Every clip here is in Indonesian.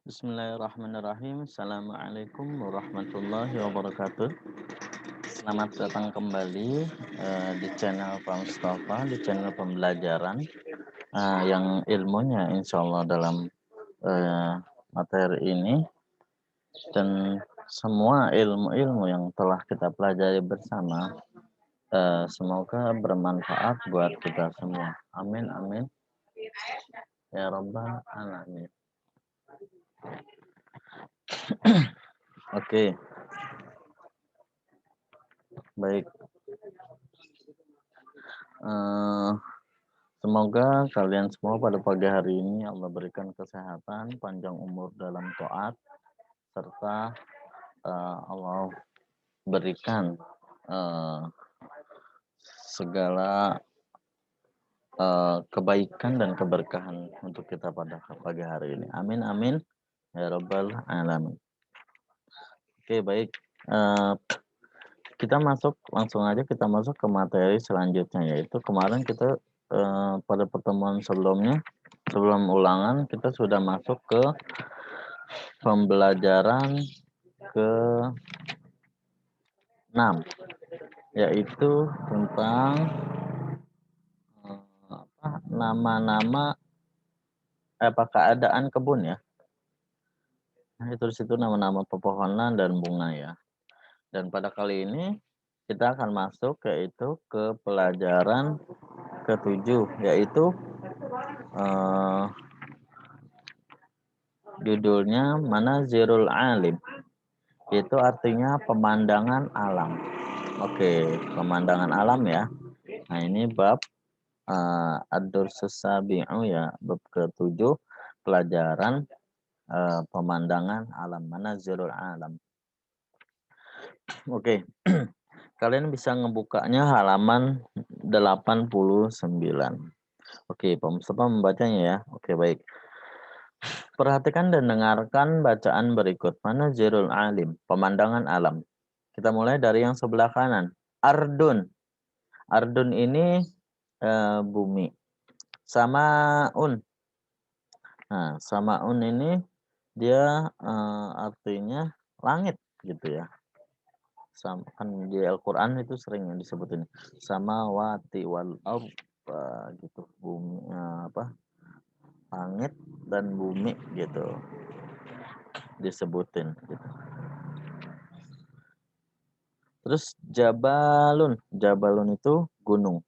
Bismillahirrahmanirrahim. Assalamualaikum warahmatullahi wabarakatuh. Selamat datang kembali di channel Pak Mustafa, di channel pembelajaran yang ilmunya insya Allah dalam materi ini dan semua ilmu-ilmu yang telah kita pelajari bersama semoga bermanfaat buat kita semua. Amin amin ya rabbal alamin. Oke, baik. Eh, Semoga kalian semua pada pagi hari ini Allah berikan kesehatan, panjang umur dalam taat, serta Allah berikan uh, segala kebaikan dan keberkahan untuk kita pada pagi hari ini. Amin amin ya rabbal alamin. Oke baik, kita langsung aja kita masuk ke materi selanjutnya, yaitu kemarin kita pada pertemuan sebelumnya sebelum ulangan kita sudah masuk ke pembelajaran ke-6, yaitu tentang nama-nama keadaan kebun ya. Nah, itu di situ nama-nama pepohonan dan bunga ya. Dan pada kali ini kita akan masuk yaitu ke pelajaran ke-7, yaitu judulnya Manazirul Alim. Itu artinya pemandangan alam. Oke, pemandangan alam ya. Nah, ini bab Ad-Dursus Sabi'u ya, bab ke-7, pelajaran pemandangan alam, Manazirul Alam. Oke. Kalian bisa ngebukanya halaman 89. Oke, Pak Mustafa membacanya ya. Oke, baik. Perhatikan dan dengarkan bacaan berikut. Manazirul Alim, pemandangan alam. Kita mulai dari yang sebelah kanan. Ardun. Ardun ini bumi. Samaun. Nah, samaun ini dia artinya langit gitu ya. Sama kan di Al-Qur'an itu sering disebutin samawati wal ardh gitu. Bumi langit dan bumi gitu disebutin gitu. Terus jabalun. Jabalun itu gunung.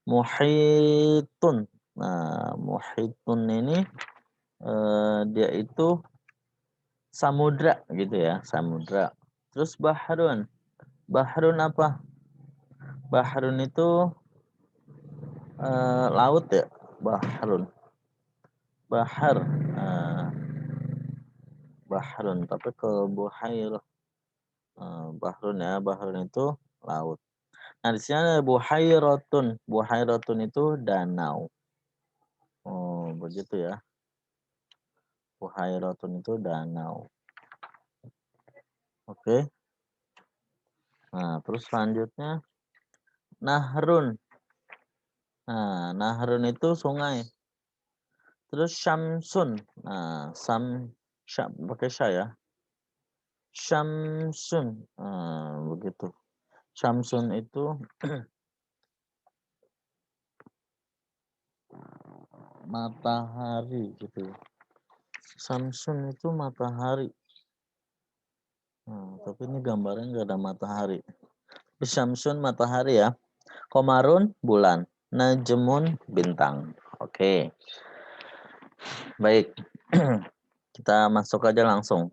Muhitun. Nah, muhitun ini dia itu samudra gitu ya, samudra. Terus bahrun. Bahrun apa? Bahrun itu laut ya, bahrun. Bahar. Bahrun, tapi ke buhairah. Bahrun ya, bahrun itu laut. Nah, di sini ada buhairatun. Buhairatun itu danau. Oh, begitu ya. Buhairatun itu danau. Oke. Nah, terus selanjutnya nahrun. Nah, nahrun itu sungai. Terus syamsun. Nah, pakai sya ya. Syamsun. Nah, begitu. Syamsun itu matahari gitu. Samsun itu matahari. Tapi ini gambarnya nggak ada matahari. Syamsun matahari ya. Komarun bulan. Najmun bintang. Oke. Baik. Kita masuk aja langsung.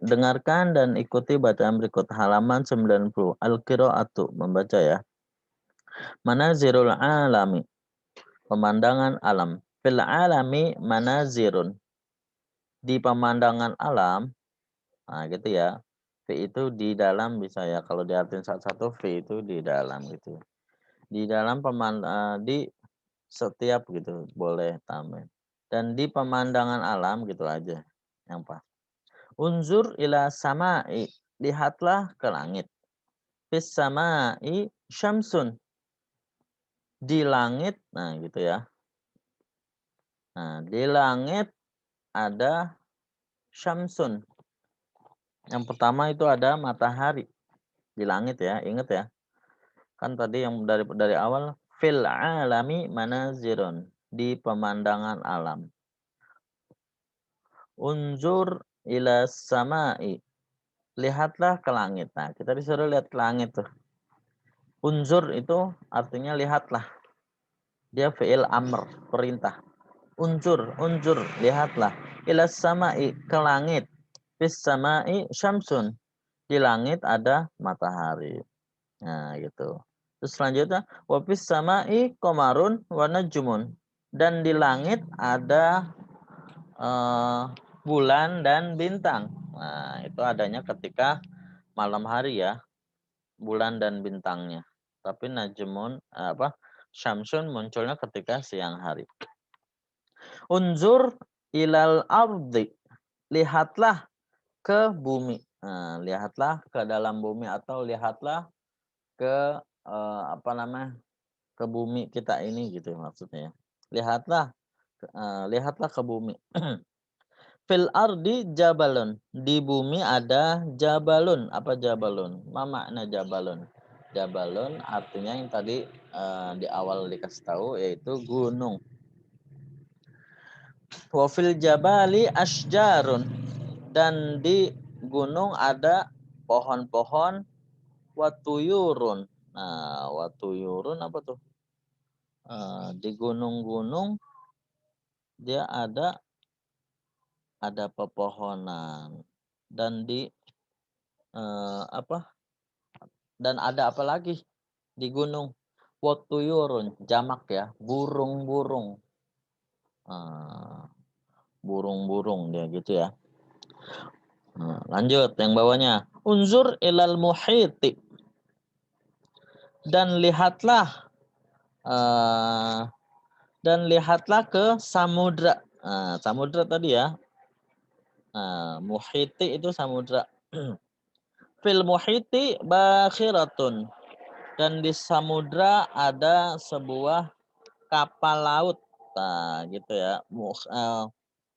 Dengarkan dan ikuti bacaan berikut halaman 90. Al-qiraatu membaca ya. Manazirul alami. Pemandangan alam. Fil alami manazirun. Di pemandangan alam, nah gitu ya. V itu di dalam bisa ya. Kalau diartikan satu-satu V itu di dalam gitu. Di dalam di setiap gitu boleh tambahin. Dan di pemandangan alam gitu aja yang pas. Unzur ila sama'i, lihatlah ke langit. Fis sama'i syamsun. Di langit, nah gitu ya. Nah, di langit ada syamsun. Yang pertama itu ada matahari di langit ya, ingat ya. Kan tadi yang dari awal fil alami manazirun, di pemandangan alam. Unzur ila samai, lihatlah ke langit. Nah, kita disuruh lihat ke langit tuh. Unzur itu artinya lihatlah. Dia fi'il amr, perintah. Unzur, lihatlah. Ila samai, ke langit. Fis samai syamsun, di langit ada matahari. Nah, gitu. Terus selanjutnya wafis sama'i qamarun wa najmun, dan di langit ada bulan dan bintang. Nah, itu adanya ketika malam hari ya, bulan dan bintangnya. Tapi najmun syamsun munculnya ketika siang hari. Unzur ilal ardi, lihatlah ke bumi. Nah, lihatlah ke dalam bumi atau lihatlah ke ke bumi kita ini gitu maksudnya ya. Lihatlah ke bumi. Fil ardi jabalun, di bumi ada jabalun. Apa jabalun? Ma makna jabalun? Jabalun artinya yang tadi di awal dikasih tahu yaitu gunung. Wa fil jabali asjarun, dan di gunung ada pohon-pohon. Watuyurun. Nah, watuyurun apa tuh? Di gunung-gunung dia ada pepohonan, dan apa dan ada apa lagi di gunung? Watuyurun, jamak ya, burung-burung. Burung-burung dia gitu ya. Lanjut yang bawahnya. Unzur ilal muhiti, dan lihatlah ke samudra. Samudra tadi ya. Muhiti itu samudra. Fil muhiti bakhiratun, dan di samudra ada sebuah kapal laut. Nah, gitu ya.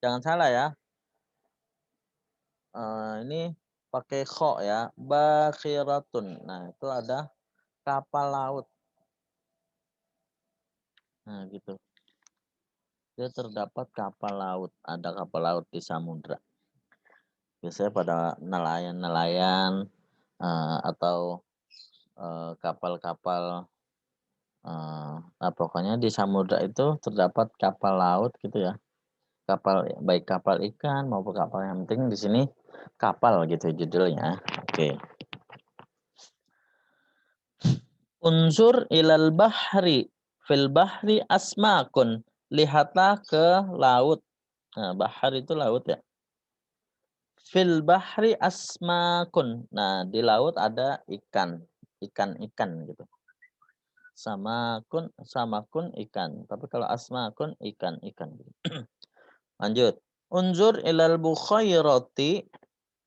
Jangan salah ya. Ini pakai kho ya. Bakhiratun. Nah, itu ada kapal laut. Nah, gitu. Dia terdapat kapal laut. Ada kapal laut di samudra. Biasanya pada nelayan-nelayan atau kapal-kapal pokoknya di samudra itu terdapat kapal laut gitu ya. Baik kapal ikan maupun kapal, yang penting di sini kapal gitu judulnya. Oke. Unsur ilal bahri, fil bahri asmakun, lihatlah ke laut. Nah, bahar itu laut ya. Fil bahri asmakun. Nah, di laut ada ikan gitu. Samakun ikan. Tapi kalau asmakun ikan gitu. Lanjut. Unzur ilal bukhairati.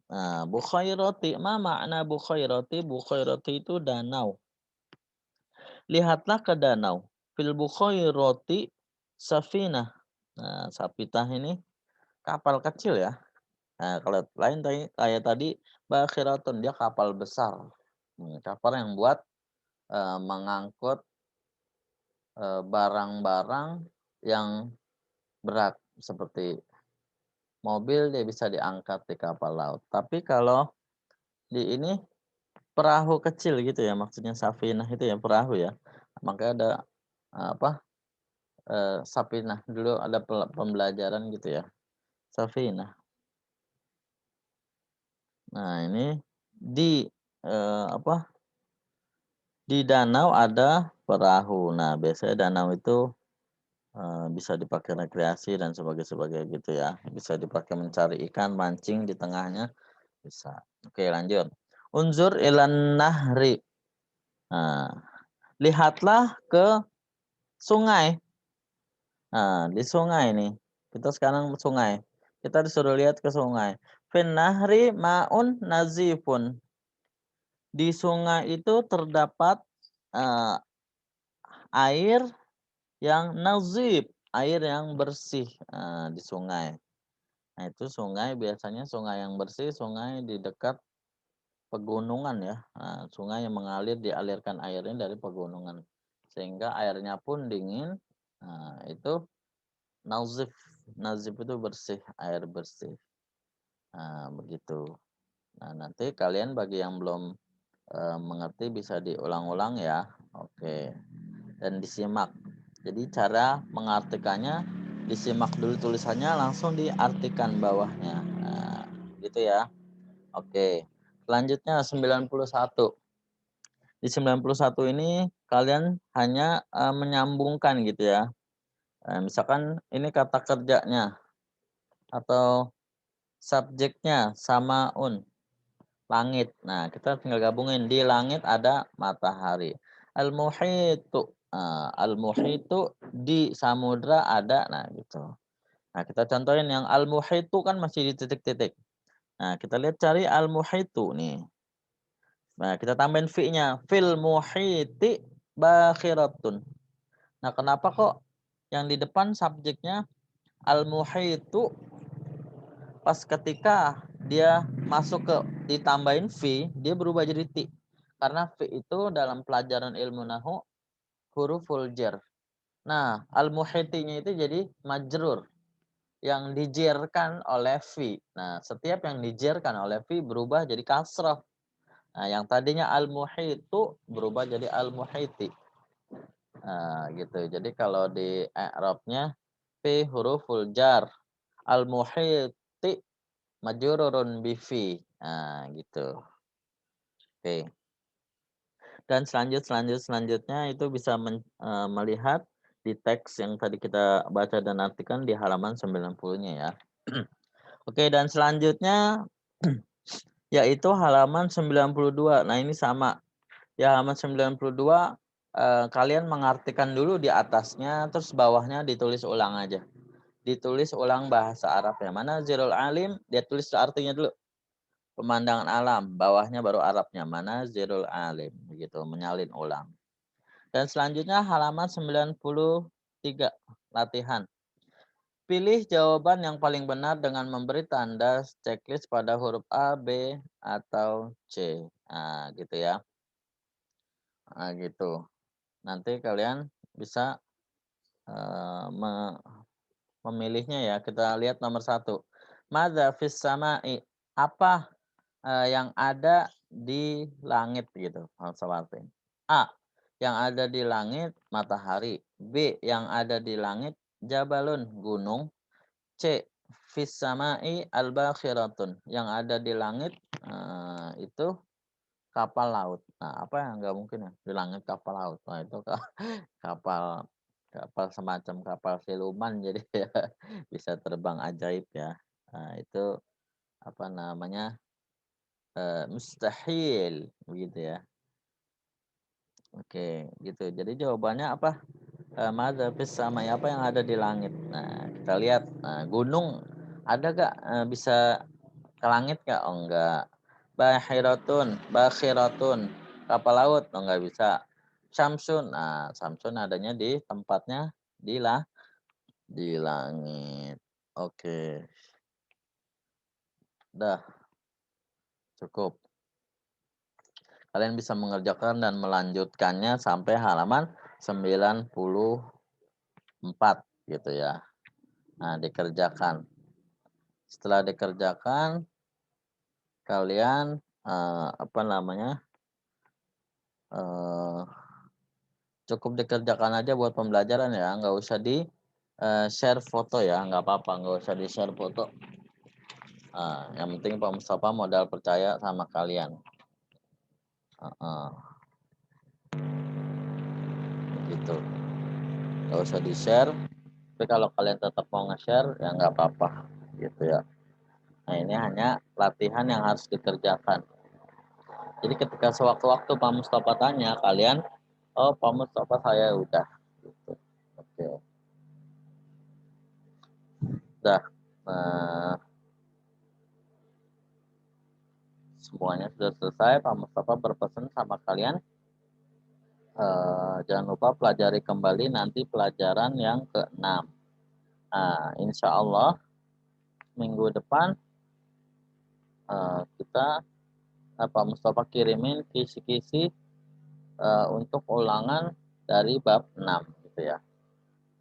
Nah, bukhairati, ma makna bukhairati? Bukhairati itu danau. Lihatlah ke danau. Fil bukhairati safinah. Nah, sapitah ini kapal kecil ya. Nah, kalau lain kayak tadi bakhiratun, dia kapal besar. Kapal yang buat mengangkut barang-barang yang berat seperti mobil, dia bisa diangkat di kapal laut. Tapi kalau di ini perahu kecil gitu ya, maksudnya safinah itu ya, perahu ya. Makanya ada safinah. Dulu ada pembelajaran gitu ya. Safinah. Nah, ini di di danau ada perahu. Nah, biasanya danau itu bisa dipakai rekreasi dan sebagainya gitu ya. Bisa dipakai mencari ikan, mancing di tengahnya bisa. Oke, lanjut. Unzur ilan nahri. Nah, lihatlah ke sungai. Nah, di sungai nih. Kita sekarang sungai. Kita disuruh lihat ke sungai. Fin nahri ma'un nazifun. Di sungai itu terdapat air yang nazif, air yang bersih di sungai. Nah, itu sungai biasanya sungai yang bersih, sungai di dekat pegunungan ya. Nah, sungai yang mengalir dialirkan airnya dari pegunungan. Sehingga airnya pun dingin. Nah, itu nazif. Nazif itu bersih, air bersih. Nah, begitu. Nah, nanti kalian bagi yang belum mengerti bisa diulang-ulang ya. Oke. Dan disimak. Jadi cara mengartikannya disimak dulu tulisannya langsung diartikan bawahnya. Nah, gitu ya. Oke. Selanjutnya 91. Di 91 ini kalian hanya menyambungkan gitu ya. Misalkan ini kata kerjanya atau subjeknya samaun, langit. Nah, kita tinggal gabungin di langit ada matahari. Al-muhitu. Nah, al-muhitu di samudra ada. Nah, gitu. Nah, kita contohin yang al-muhitu kan masih di titik-titik. Nah, kita lihat cari al-muhitu nih. Nah, kita tambahin fi-nya. Fil muhiti bakhiratun. Nah, kenapa kok yang di depan subjeknya al-muhitu pas ketika dia masuk ke ditambahin fi, dia berubah jadi ti. Karena fi itu dalam pelajaran ilmu nahu huruful jar. Nah, al-muhitinya itu jadi majrur yang dijerkan oleh fi. Nah, setiap yang dijerkan oleh fi berubah jadi kasrah. Nah, yang tadinya al-muhitu berubah jadi al-muhiti. Nah, gitu. Jadi kalau di i'rabnya fi huruful jar, al-muhiti majrurun bi fi. Nah, gitu. Oke. Dan selanjutnya itu bisa melihat di teks yang tadi kita baca dan artikan di halaman 90-nya ya. Oke, dan selanjutnya yaitu halaman 92. Nah, ini sama. Di halaman 92 kalian mengartikan dulu di atasnya, terus bawahnya ditulis ulang aja. Ditulis ulang bahasa Arabnya. Mana zirul alim, dia tulis artinya dulu. Pemandangan alam, bawahnya baru Arabnya. Mana zirul alim, begitu, menyalin ulang. Dan selanjutnya halaman 93, latihan. Pilih jawaban yang paling benar dengan memberi tanda checklist pada huruf A, B, atau C. Nah, gitu ya. Nah, gitu. Nanti kalian bisa memilihnya ya. Kita lihat nomor 1. Madza fis sama'i? Apa yang ada di langit gitu, seperti A, yang ada di langit matahari. B, yang ada di langit jabalun, gunung. C, fis sama'i al-bakhiratun, yang ada di langit itu kapal laut. Nah, apa yang nggak mungkin ya di langit kapal laut? Nah, itu kapal kapal semacam kapal siluman jadi ya bisa terbang ajaib ya. Nah, itu apa namanya? Mustahil begitu ya. Oke, gitu. Jadi jawabannya apa? Madza fis samai, apa yang ada di langit. Nah, kita lihat. Nah, gunung ada gak bisa ke langit gak? Oh enggak. Bakhiratun, kapal laut. Oh enggak bisa. Samsun. Nah, Samsun adanya di tempatnya di langit. Oke. Dah, cukup. Kalian bisa mengerjakan dan melanjutkannya sampai halaman 94 gitu ya. Nah, dikerjakan. Setelah dikerjakan, kalian apa namanya? eh, cukup dikerjakan aja buat pembelajaran ya, nggak usah di share foto ya, nggak apa-apa, nggak usah di share foto. Yang penting Pak Mustafa modal percaya sama kalian. Gitu. Nggak usah di share. Tapi kalau kalian tetap mau nge-share ya nggak apa-apa gitu ya. Nah, ini hanya latihan yang harus dikerjakan. Jadi ketika sewaktu-waktu Pak Mustafa tanya, kalian, oh Pak Mustafa saya udah. Gitu. Oke. Udah. Nah, semuanya sudah selesai. Pak Mustafa berpesan sama kalian, jangan lupa pelajari kembali nanti pelajaran yang ke-6. Nah, insya Allah minggu depan kita Mustafa kirimin kisi-kisi untuk ulangan dari bab 6 gitu ya.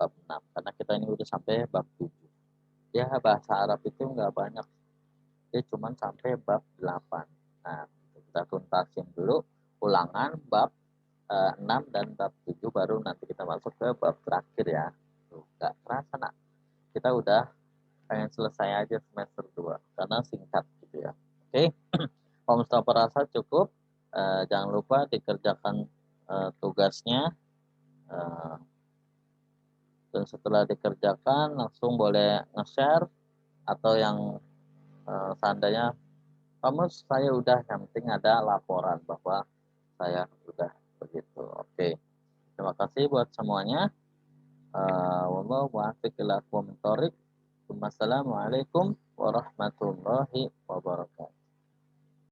Bab 6 karena kita ini udah sampai bab 7. Ya bahasa Arab itu nggak banyak. Dia cuma sampai bab 8. Nah, kita tuntasin dulu ulangan bab 6 dan bab 7 baru nanti kita masuk ke bab terakhir ya. Tuh, nggak terasa nak. Kita udah pengen selesai aja semester 2 karena singkat gitu ya. Oke. Kalau Mustafa rasa cukup, jangan lupa dikerjakan tugasnya, dan setelah dikerjakan langsung boleh nge-share atau yang seandainya kamu saya udah, yang penting ada laporan bahwa saya udah begitu. Oke, terima kasih buat semuanya. Wallahu muwaffiq ila aqwamit thoriq. Wassalamualaikum warahmatullahi wabarakatuh.